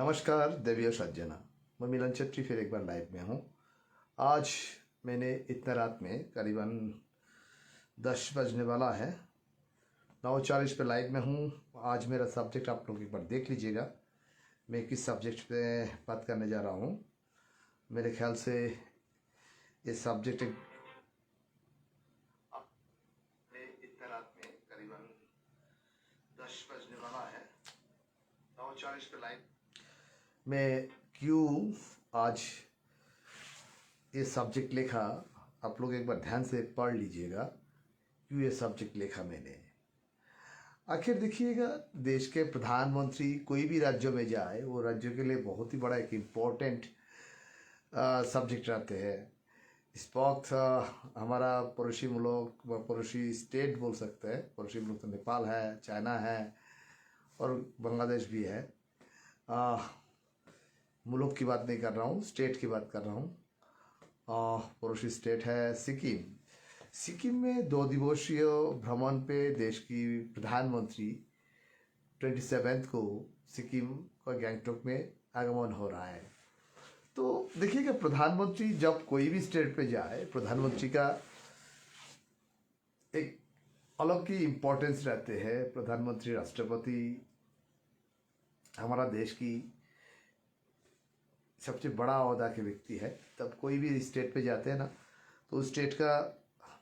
नमस्कार देवियों सज्जना। मैं मिलन छत्री फिर एक बार लाइव में हूँ। आज मैंने इतना रात में करीबन 10 बजने वाला है, 9:40 पे लाइव में हूँ। आज मेरा सब्जेक्ट आप लोग एक बार देख लीजिएगा। मैं किस सब्जेक्ट पे बात करने जा रहा हूँ। मेरे ख्याल से ये सब्जेक्ट इतना रात में करीबन 10 बजने वाला है, 9:40 पे लाइव मैं क्यों आज ये सब्जेक्ट लिखा, आप लोग एक बार ध्यान से पढ़ लीजिएगा। क्यों ये सब्जेक्ट लिखा मैंने, आखिर देखिएगा, देश के प्रधानमंत्री कोई भी राज्य में जाए वो राज्य के लिए बहुत ही बड़ा एक इम्पोर्टेंट सब्जेक्ट रहते हैं। इस वक्त हमारा पड़ोसी मुल्क व पड़ोसी स्टेट बोल सकते हैं। पड़ोसी मुल्क तो नेपाल है, चाइना है और बांग्लादेश भी है। मुल्क की बात नहीं कर रहा हूँ, स्टेट की बात कर रहा हूँ। पड़ोसी स्टेट है सिक्किम। सिक्किम में 2 दिवसीय भ्रमण पे देश की प्रधानमंत्री 27 को सिक्किम का गैंगटॉक में आगमन हो रहा है। तो देखिएगा, प्रधानमंत्री जब कोई भी स्टेट पे जाए, प्रधानमंत्री का एक अलग ही इम्पोर्टेंस रहते हैं। प्रधानमंत्री राष्ट्रपति हमारा देश की सबसे बड़ा ओहदा के व्यक्ति है। तब कोई भी स्टेट पे जाते हैं ना, तो उस स्टेट का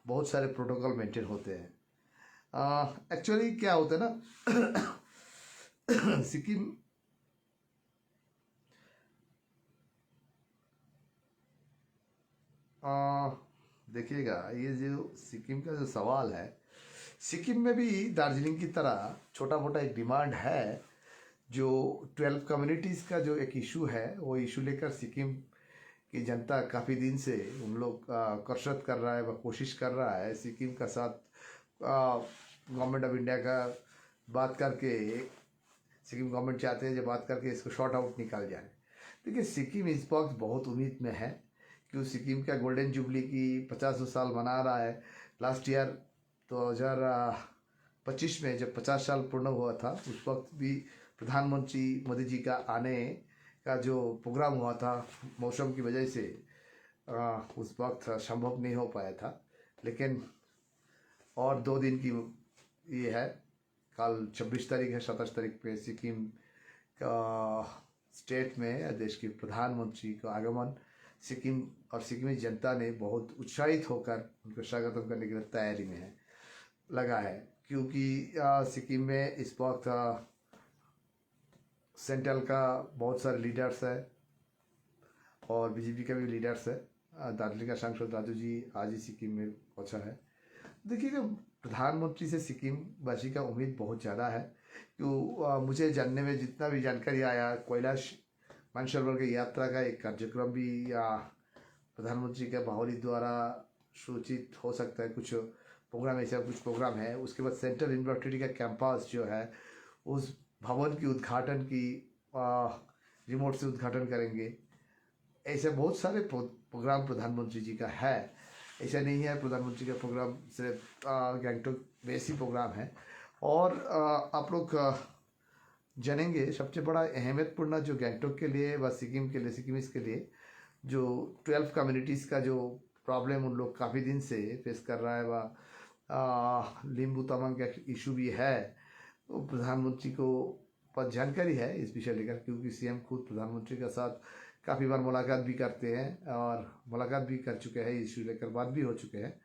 बहुत सारे प्रोटोकॉल मेंटेन होते हैं। एक्चुअली क्या होता है ना सिक्किम देखिएगा, ये जो सिक्किम का जो सवाल है, सिक्किम में भी दार्जिलिंग की तरह छोटा मोटा एक डिमांड है। जो 12 कम्युनिटीज़ का जो एक इशू है, वो इशू लेकर सिक्किम की जनता काफ़ी दिन से उन लोग कसरत कर रहा है व कोशिश कर रहा है सिक्किम का साथ गवर्नमेंट ऑफ इंडिया का बात करके। सिक्किम गवर्नमेंट चाहते हैं जब बात करके इसको शॉर्ट आउट निकाल जाए। देखिए, सिक्किम इस वक्त बहुत उम्मीद में है क्यों सिक्किम का गोल्डन जुबली की 50 साल मना रहा है। लास्ट ईयर 2025 में जब 50 साल पूर्ण हुआ था, उस वक्त भी प्रधानमंत्री मोदी जी का आने का जो प्रोग्राम हुआ था, मौसम की वजह से उस वक्त संभव नहीं हो पाया था। लेकिन और 2 दिन की ये है, कल 26 तारीख है, 27 तारीख पे सिक्किम का स्टेट में देश के प्रधानमंत्री का आगमन सिक्किम और सिक्किमी जनता ने बहुत उत्साहित होकर उनको स्वागत करने की तैयारी में है लगा है। क्योंकि सिक्किम में इस वक्त सेंट्रल का बहुत सारे लीडर्स है और बीजेपी का भी लीडर्स है। दार्जिलिंग का सांसद राजू जी आज ही सिक्किम में पहुंचा है। देखिएगा, प्रधानमंत्री से सिक्किम वासी का उम्मीद बहुत ज़्यादा है। क्यों मुझे जानने में जितना भी जानकारी आया, कैलाश मानसरोवर की यात्रा का एक कार्यक्रम भी प्रधानमंत्री के बाहुली द्वारा सूचित हो सकता है। कुछ प्रोग्राम, ऐसा कुछ प्रोग्राम है। उसके बाद सेंट्रल यूनिवर्सिटी का कैंपस जो है, उस भवन की उद्घाटन की रिमोट से उद्घाटन करेंगे। ऐसे बहुत सारे प्रोग्राम प्रधानमंत्री जी का है। ऐसा नहीं है प्रधानमंत्री का प्रोग्राम सिर्फ गैंगटॉक में ऐसी प्रोग्राम है। और आप लोग जानेंगे, सबसे बड़ा अहमियतपूर्ण जो गैंगटॉक के लिए व सिक्किम के लिए, सिक्किमीज के लिए जो 12 कम्युनिटीज़ का जो प्रॉब्लम उन लोग काफ़ी दिन से फेस कर रहा है, व लिम्बू तमांग का इशू भी है। तो प्रधानमंत्री को पर जानकारी है इस विषय लेकर, क्योंकि सीएम खुद प्रधानमंत्री के साथ काफ़ी बार मुलाकात भी करते हैं और मुलाकात भी कर चुके हैं, इशू लेकर बात भी हो चुके हैं।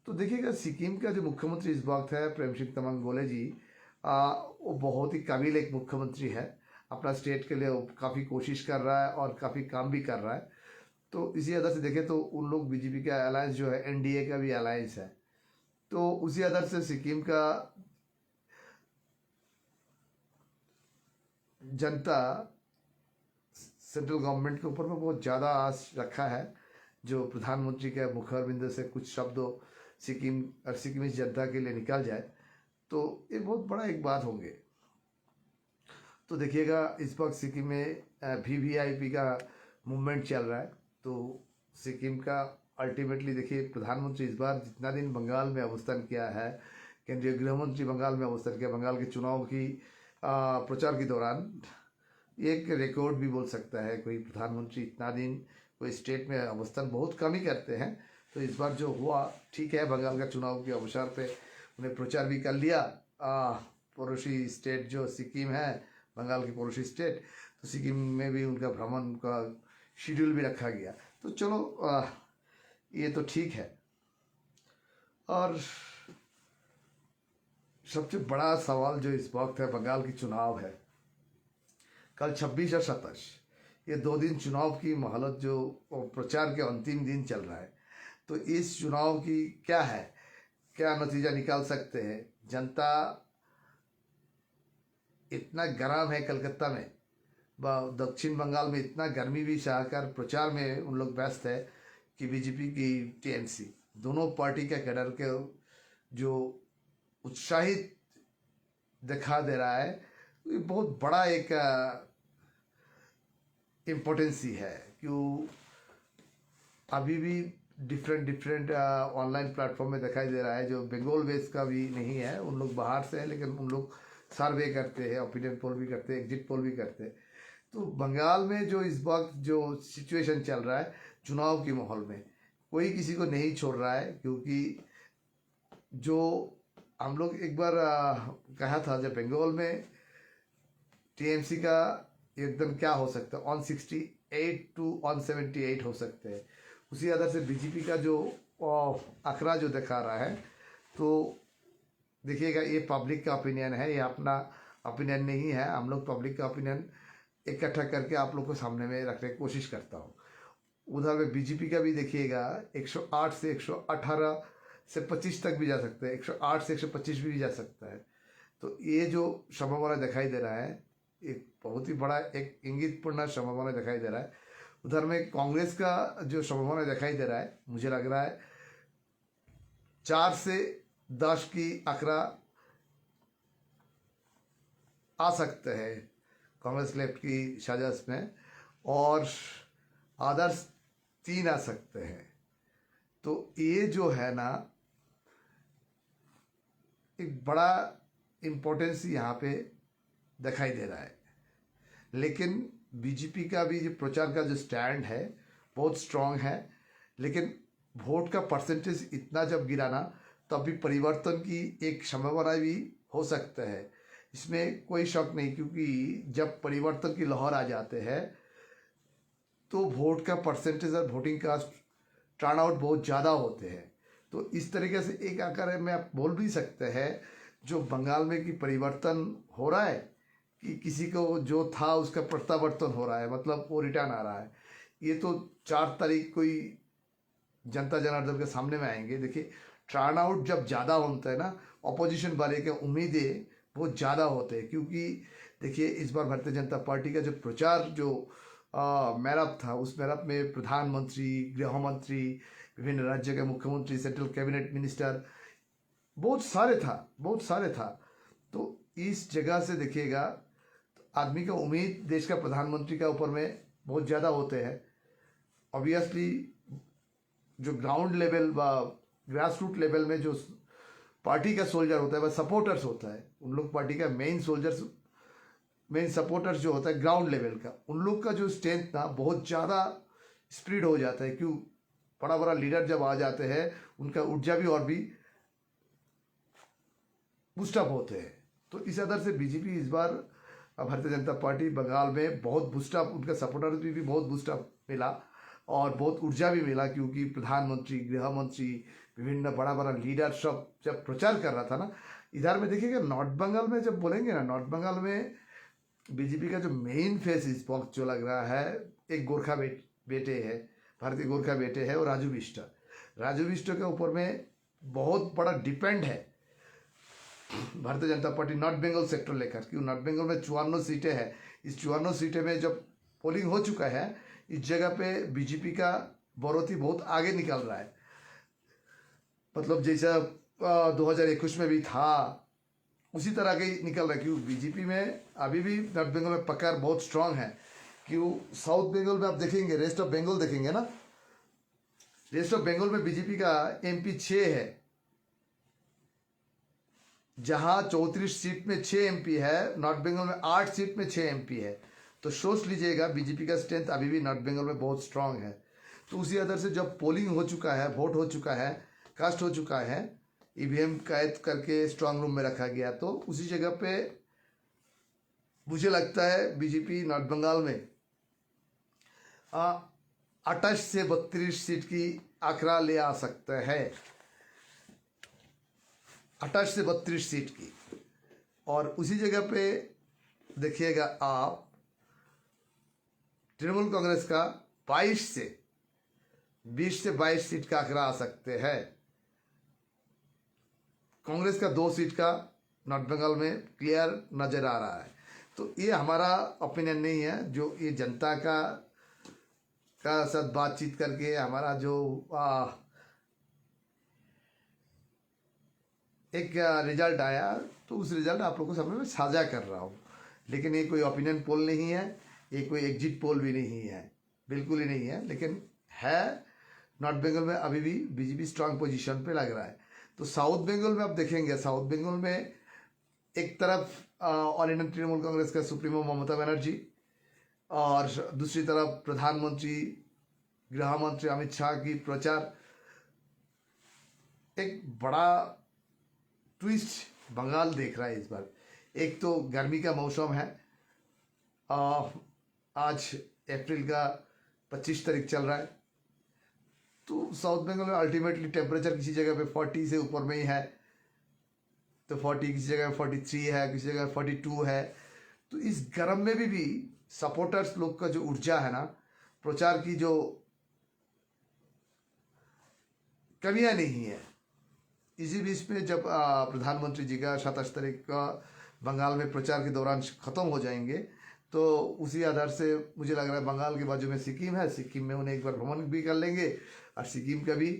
तो देखिएगा, सिक्किम का जो मुख्यमंत्री इस वक्त है प्रेम सिंह तमांग गोले जी, वो बहुत ही काबिल एक मुख्यमंत्री है। अपना स्टेट के लिए वो काफ़ी कोशिश कर रहा है और काफ़ी काम भी कर रहा है। तो इसी वजह से देखें तो उन लोग बीजेपी का अलायंस जो है, एनडीए का भी अलायंस है। तो उसी आधार से सिक्किम का जनता सेंट्रल गवर्नमेंट के ऊपर में बहुत ज़्यादा आस रखा है। जो प्रधानमंत्री के मुखारबिंद से कुछ शब्दों सिक्किम और सिक्किमी जनता के लिए निकल जाए तो ये बहुत बड़ा एक बात होंगे। तो देखिएगा, इस वक्त सिक्किम में वीवीआईपी का मूवमेंट चल रहा है। तो सिक्किम का अल्टीमेटली देखिए, प्रधानमंत्री इस बार जितना दिन बंगाल में अवस्थान किया है, केंद्रीय गृह मंत्री बंगाल में अवस्थान किया, बंगाल के चुनाव की प्रचार के दौरान, एक रिकॉर्ड भी बोल सकता है। कोई प्रधानमंत्री इतना दिन कोई स्टेट में अवस्थान बहुत कम ही करते हैं। तो इस बार जो हुआ ठीक है, बंगाल का चुनाव के अवसर पे उन्हें प्रचार भी कर लिया। पड़ोसी स्टेट जो सिक्किम है, बंगाल की पड़ोसी स्टेट, तो सिक्किम में भी उनका भ्रमण का शेड्यूल भी रखा गया। तो चलो ये तो ठीक है। और सबसे बड़ा सवाल जो इस वक्त है बंगाल की चुनाव है। कल 26 और 27 ये 2 दिन चुनाव की मोहलत जो प्रचार के अंतिम दिन चल रहा है। तो इस चुनाव की क्या है, क्या नतीजा निकाल सकते हैं? जनता इतना गर्म है कलकत्ता में, दक्षिण बंगाल में इतना गर्मी भी सहकर प्रचार में उन लोग व्यस्त है कि बीजेपी की टीएमसी दोनों पार्टी के कैडर के जो उत्साहित दिखा दे रहा है, ये बहुत बड़ा एक इम्पोर्टेंसी है। क्यों अभी भी डिफरेंट ऑनलाइन प्लेटफॉर्म में दिखाई दे रहा है, जो बंगाल बेस का भी नहीं है, उन लोग बाहर से हैं, लेकिन उन लोग सर्वे करते हैं, ओपिनियन पोल भी करते हैं, एग्जिट पोल भी करते हैं। तो बंगाल में जो इस वक्त जो सिचुएशन चल रहा है चुनाव के माहौल में, कोई किसी को नहीं छोड़ रहा है। क्योंकि जो हम लोग एक बार कहा था, जब बंगाल में टीएमसी का एकदम क्या हो सकता है 168 to 178 हो सकते हैं, उसी आधार से बीजेपी का जो आंकड़ा जो दिखा रहा है, तो देखिएगा ये पब्लिक का ओपिनियन है, ये अपना ओपिनियन नहीं है। हम लोग पब्लिक का ओपिनियन इकट्ठा करके आप लोग को सामने में रखने की कोशिश करता हूँ। उधर में बीजेपी का भी देखिएगा 108 से 118 से 25 तक भी जा सकता है, 108 से 125 भी जा सकता है। तो ये जो संभावना दिखाई दे रहा है, एक बहुत ही बड़ा एक इंगितपूर्ण संभावना दिखाई दे रहा है। उधर में कांग्रेस का जो संभावना दिखाई दे रहा है, मुझे लग रहा है 4 से 10 की आंकड़ा आ सकते हैं कांग्रेस लेफ्ट की साजिश में, और आदर्श 3 आ सकते हैं। तो ये जो है ना, एक बड़ा इम्पोर्टेंस यहाँ पे दिखाई दे रहा है। लेकिन बीजेपी का भी जो प्रचार का जो स्टैंड है बहुत स्ट्रांग है, लेकिन वोट का परसेंटेज इतना जब गिरा ना, तब भी परिवर्तन की एक संभावना भी हो सकता है, इसमें कोई शक नहीं। क्योंकि जब परिवर्तन की लहर आ जाते हैं तो वोट का परसेंटेज और वोटिंग कास्ट टर्नआउट बहुत ज़्यादा होते हैं। तो इस तरीके से एक आकार में आप बोल भी सकते हैं जो बंगाल में कि परिवर्तन हो रहा है, कि किसी को जो था उसका प्रत्यावर्तन हो रहा है, मतलब वो रिटर्न आ रहा है। ये तो 4 तारीख को ही जनता जनार्दन के सामने में आएंगे। देखिए टर्नआउट जब ज़्यादा होता है ना, अपोजिशन वाले के उम्मीदें बहुत ज़्यादा होते हैं। क्योंकि देखिए इस बार भारतीय जनता पार्टी का जो प्रचार जो मैराप था, उस मैराप में प्रधानमंत्री, गृह मंत्री, विभिन्न राज्य के मुख्यमंत्री, सेंट्रल कैबिनेट मिनिस्टर बहुत सारे था। तो इस जगह से देखिएगा आदमी का उम्मीद देश का प्रधानमंत्री का ऊपर में बहुत ज़्यादा होते हैं। ऑब्वियसली जो ग्राउंड लेवल व ग्रास रूट लेवल में जो पार्टी का सोल्जर होता है वह सपोर्टर्स होता है, उन लोग पार्टी का मेन सपोर्टर्स जो होता है ग्राउंड लेवल का, उन लोग का जो स्ट्रेंथ ना बहुत ज़्यादा स्प्रीड हो जाता है। क्यों, बड़ा बड़ा लीडर जब आ जाते हैं उनका ऊर्जा भी और भी बूस्टअप होते हैं। तो इस आधार से बीजेपी इस बार भारतीय जनता पार्टी बंगाल में बहुत बूस्टअप, उनका सपोर्टर्स भी बहुत बूस्टअप मिला और बहुत ऊर्जा भी मिला। क्योंकि प्रधानमंत्री, गृह मंत्री, विभिन्न बड़ा बड़ा लीडर सब जब प्रचार कर रहा था ना, इधर में देखिएगा नॉर्थ बंगाल में जब बोलेंगे ना, नॉर्थ बंगाल में बीजेपी का जो मेन फेस इस वक्त जो लग रहा है, एक गोरखा बेटे है, भारतीय गोरखा बेटे है, और राजू बिष्ट के ऊपर में बहुत बड़ा डिपेंड है Bharatiya Janata party north Bengal sector लेकर। क्यों, नॉर्थ बंगाल में 54 सीटें हैं। इस 54 सीटें में जब पोलिंग हो चुका है, इस जगह पे बीजेपी का बढ़ोतरी बहुत आगे निकल रहा है। मतलब जैसा 2021 में भी था उसी तरह के निकल रहा है। क्यों, बीजेपी में अभी भी नॉर्थ बंगाल में पकड़ बहुत स्ट्रांग है। क्यों, साउथ बंगाल में आप देखेंगे, रेस्ट ऑफ बंगाल देखेंगे ना, रेस्ट ऑफ बंगाल में बीजेपी का MP 6 है, जहां 34 सीट में 6 MP है। नॉर्थ बंगाल में 8 सीट में 6 MP है। तो सोच लीजिएगा बीजेपी का स्ट्रेंथ अभी भी नॉर्थ बंगाल में बहुत स्ट्रांग है। तो उसी आधार से जब पोलिंग हो चुका है, वोट हो चुका है, कास्ट हो चुका है, ईवीएम कैद करके स्ट्रांग रूम में रखा गया, तो उसी जगह पे मुझे लगता है बीजेपी नॉर्थ बंगाल में 28 से 32 सीट की आंकड़ा ले आ सकता है, 28 से 32 सीट की। और उसी जगह पे देखिएगा आप तृणमूल कांग्रेस का 22 से 22 सीट का आंकड़ा आ सकते हैं। कांग्रेस का 2 सीट का नॉर्थ बंगाल में क्लियर नजर आ रहा है। तो ये हमारा ओपिनियन नहीं है, जो ये जनता का साथ बातचीत करके हमारा जो एक रिजल्ट आया, तो उस रिजल्ट आप लोगों के सामने मैं साझा कर रहा हूँ। लेकिन ये कोई ओपिनियन पोल नहीं है, ये कोई एग्जिट पोल भी नहीं है, बिल्कुल ही नहीं है। लेकिन है नॉर्थ बंगाल में अभी भी बीजेपी स्ट्रांग पोजीशन पे लग रहा है। तो साउथ बंगाल में आप देखेंगे, साउथ बंगाल में एक तरफ ऑल इंडियन तृणमूल कांग्रेस का सुप्रीमो ममता बनर्जी और दूसरी तरफ प्रधानमंत्री गृह मंत्री अमित शाह की प्रचार, एक बड़ा ट्विस्ट बंगाल देख रहा है इस बार। एक तो गर्मी का मौसम है, आज अप्रैल का 25 तारीख चल रहा है, तो साउथ बंगाल में अल्टीमेटली टेम्परेचर किसी जगह पे 40 से ऊपर में ही है, तो 40, किसी जगह 43 है, किसी जगह 42 है। तो इस गर्म में भी सपोर्टर्स लोग का जो ऊर्जा है ना, प्रचार की जो कमियां नहीं है। इसी बीच में जब प्रधानमंत्री जी का 27 तारीख का बंगाल में प्रचार के दौरान ख़त्म हो जाएंगे, तो उसी आधार से मुझे लग रहा है बंगाल के बाजू में सिक्किम है, सिक्किम में उन्हें एक बार भ्रमण भी कर लेंगे और सिक्किम का भी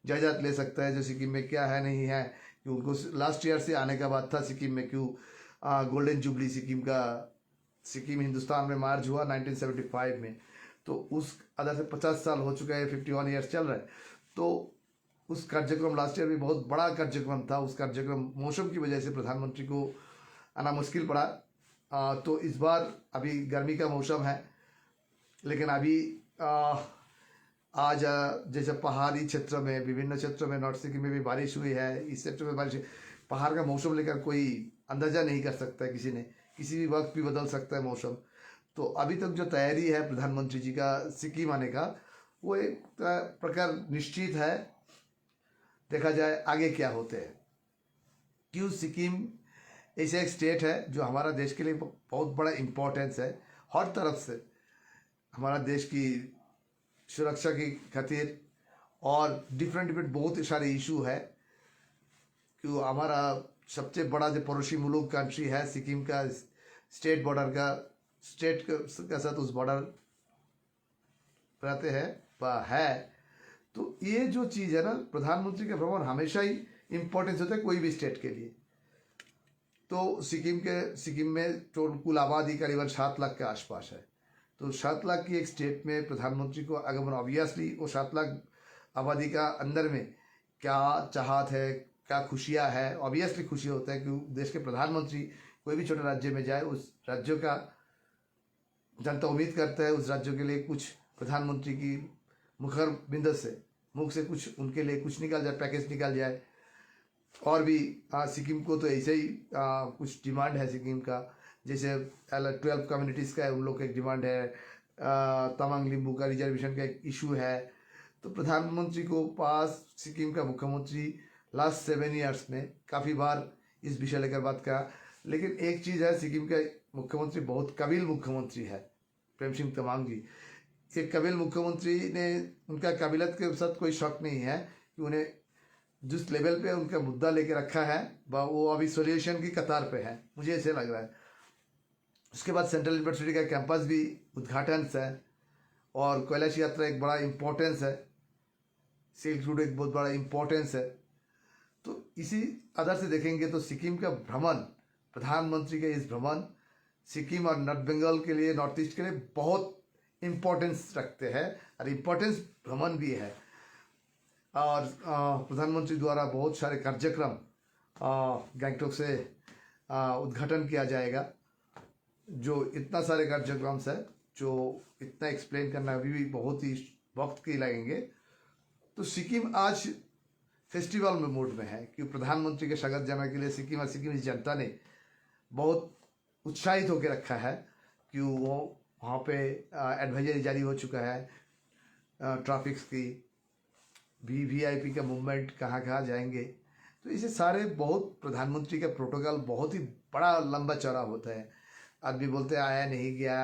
जायजा ले सकता है, जो सिक्किम में क्या है नहीं है। कि उनको लास्ट ईयर से आने का बात था सिक्किम में, क्यों गोल्डन जुबली सिक्किम का, सिक्किम हिंदुस्तान में मार्च हुआ 1975 में, तो उस आधार से 50 साल हो चुका है, 51 ईयर्स चल रहा है। तो उस कार्यक्रम लास्ट ईयर भी बहुत बड़ा कार्यक्रम था, उस कार्यक्रम मौसम की वजह से प्रधानमंत्री को आना मुश्किल पड़ा। तो इस बार अभी गर्मी का मौसम है, लेकिन अभी आज जैसे पहाड़ी क्षेत्र में, विभिन्न क्षेत्रों में, नॉर्थ सिक्किम में भी बारिश हुई है, इस क्षेत्र में बारिश, पहाड़ का मौसम लेकर कोई अंदाज़ा नहीं कर सकता है, किसी ने किसी भी वक्त भी बदल सकता है मौसम। तो अभी तक जो तैयारी है प्रधानमंत्री जी का सिक्किम आने का, वो एक प्रकार निश्चित है। देखा जाए आगे क्या होते हैं। क्यों सिक्किम ऐसा एक स्टेट है जो हमारा देश के लिए बहुत बड़ा इम्पोर्टेंस है, हर तरफ से हमारा देश की सुरक्षा की खातिर, और डिफरेंट बहुत सारे इशू है। क्यों हमारा सबसे बड़ा जो पड़ोसी मुल्क कंट्री है सिक्किम का, स्टेट बॉर्डर का, स्टेट के साथ उस बॉर्डर रहते हैं है। तो ये जो चीज़ है ना, प्रधानमंत्री का भ्रमण हमेशा ही इम्पोर्टेंस होता है कोई भी स्टेट के लिए। तो सिक्किम में कुल आबादी करीबन 7 लाख के आसपास है। तो 7 लाख की एक स्टेट में प्रधानमंत्री को आगमन, ऑब्वियसली वो 7 लाख आबादी का अंदर में क्या चाहत है, क्या खुशियाँ है, ऑब्वियसली खुशी होता है कि देश के प्रधानमंत्री कोई भी छोटे राज्य में जाए, उस राज्यों का जनता उम्मीद करता है उस राज्यों के लिए कुछ प्रधानमंत्री की मुख से कुछ उनके लिए कुछ निकल जाए, पैकेज निकल जाए। और भी सिक्किम को तो ऐसे ही कुछ डिमांड है सिक्किम का, जैसे 12 कम्युनिटीज़ का है, उन लोग का एक डिमांड है, तमांग लिम्बू का रिजर्वेशन का एक इशू है। तो प्रधानमंत्री को पास सिक्किम का मुख्यमंत्री लास्ट 7 ईयर्स में काफ़ी बार इस विषय लेकर बात करा। लेकिन एक चीज़ है, सिक्किम का मुख्यमंत्री बहुत काबिल मुख्यमंत्री है, प्रेम सिंह तमांग जी। एक काबिल मुख्यमंत्री ने, उनका काबिलियत के साथ कोई शक नहीं है कि उन्हें जिस लेवल पे उनका मुद्दा लेके रखा है वो अभी सोल्यूशन की कतार पे है, मुझे ऐसे लग रहा है। उसके बाद सेंट्रल यूनिवर्सिटी का कैंपस भी उद्घाटन है, और कैलाश यात्रा एक बड़ा इम्पोर्टेंस है, सिल्क रूट एक बहुत बड़ा इम्पोर्टेंस है। तो इसी आधार से देखेंगे तो सिक्किम का भ्रमण, प्रधानमंत्री का इस भ्रमण सिक्किम और नॉर्थ बंगाल के लिए, नॉर्थ ईस्ट के लिए बहुत इम्पोर्टेंस रखते हैं, और इम्पोर्टेंस भ्रमण भी है। और प्रधानमंत्री द्वारा बहुत सारे कार्यक्रम गैंगटॉक से उद्घाटन किया जाएगा। जो इतना सारे कार्यक्रम्स है, जो इतना एक्सप्लेन करना अभी भी बहुत ही वक्त के लगेंगे। तो सिक्किम आज फेस्टिवल में मूड में है कि प्रधानमंत्री के स्वागत जाने के लिए सिक्किम और सिक्किम की जनता ने बहुत उत्साहित होकर रखा है कि वो वहाँ पे एडवाइजरी जारी हो चुका है ट्रैफिक की, वीवीआईपी का मूवमेंट कहाँ कहाँ जाएंगे। तो इसे सारे बहुत प्रधानमंत्री का प्रोटोकॉल बहुत ही बड़ा लंबा चौड़ा होता है। आदमी बोलते हैं आया नहीं गया,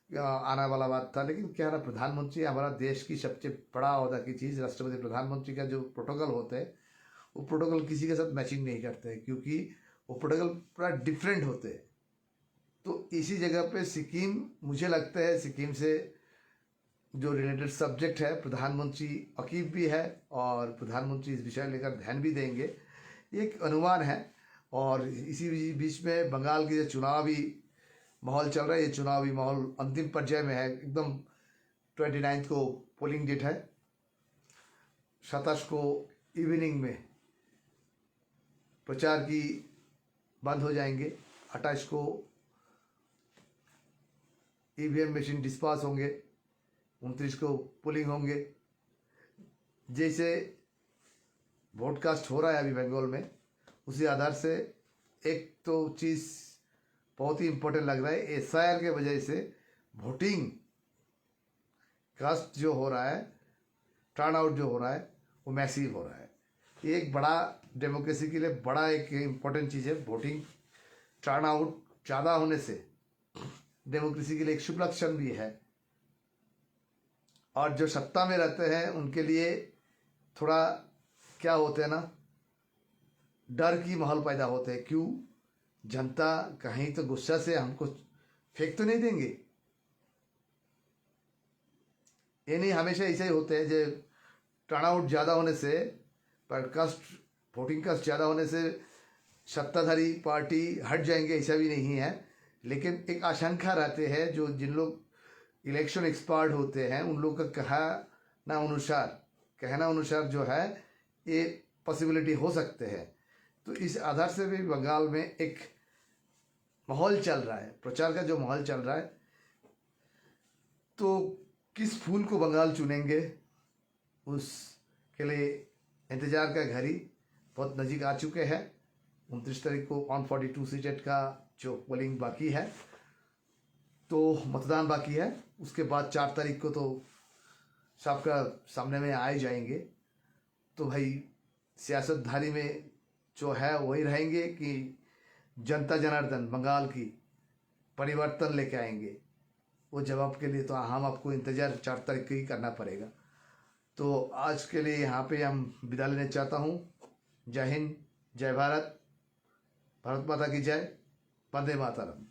आने वाला बात था, लेकिन क्या ना, प्रधानमंत्री हमारा देश की सबसे बड़ा अहदा की चीज़, राष्ट्रपति प्रधानमंत्री का जो प्रोटोकॉल होता है वो प्रोटोकॉल किसी के साथ मैचिंग नहीं करते हैं, क्योंकि वो प्रोटोकॉल पूरा डिफरेंट होते हैं। तो इसी जगह पे सिक्किम, मुझे लगता है सिक्किम से जो रिलेटेड सब्जेक्ट है, प्रधानमंत्री अकीब भी है और प्रधानमंत्री इस विषय लेकर ध्यान भी देंगे, एक अनुमान है। और इसी बीच में बंगाल की जो चुनावी माहौल चल रहा है, ये चुनावी माहौल अंतिम पर्याय में है एकदम। 29 को पोलिंग डेट है, 27 को इवनिंग में प्रचार की बंद हो जाएंगे, 28 को ईवीएम मशीन डिस्पाच होंगे, 29 को पोलिंग होंगे। जैसे वोटकास्ट हो रहा है अभी बंगाल में, उसी आधार से एक तो चीज़ बहुत ही इम्पोर्टेंट लग रहा है, एसआईआर के वजह से वोटिंग कास्ट जो हो रहा है, टर्न आउट जो हो रहा है वो मैसिव हो रहा है। ये एक बड़ा डेमोक्रेसी के लिए बड़ा एक इम्पोर्टेंट चीज़ है। वोटिंग टर्न आउट ज़्यादा होने से डेमोक्रेसी के लिए एक शुभ लक्षण भी है, और जो सत्ता में रहते हैं उनके लिए थोड़ा क्या होते हैं ना, डर की माहौल पैदा होते हैं। क्यों? जनता कहीं तो गुस्सा से हमको फेंक तो नहीं देंगे। ये नहीं, हमेशा ऐसे ही होते हैं, जो टर्नआउट ज़्यादा होने से, पर कास्ट वोटिंग कास्ट ज़्यादा होने से सत्ताधारी पार्टी हट जाएंगे, ऐसा भी नहीं है। लेकिन एक आशंका रहते हैं, जो जिन लोग इलेक्शन एक्सपर्ट होते हैं उन लोग का कहना अनुसार जो है ये पॉसिबिलिटी हो सकते हैं। तो इस आधार से भी बंगाल में एक माहौल चल रहा है, प्रचार का जो माहौल चल रहा है। तो किस फूल को बंगाल चुनेंगे उसके लिए इंतज़ार का घड़ी बहुत नज़दीक आ चुके हैं। 29 तारीख को 142 सीटेट का जो पोलिंग बाकी है, तो मतदान बाकी है। उसके बाद 4 तारीख को तो सबका सामने में आ ही जाएंगे। तो भाई सियासतधारी में जो है वही रहेंगे कि जनता जनार्दन बंगाल की परिवर्तन लेके आएंगे। वो जवाब के लिए तो हम आपको इंतज़ार 4 तारीख को ही करना पड़ेगा। तो आज के लिए यहाँ पे हम विदा लेना चाहता हूँ। जय हिंद, जय भारत, भारत माता की जय, वंदे मातरम।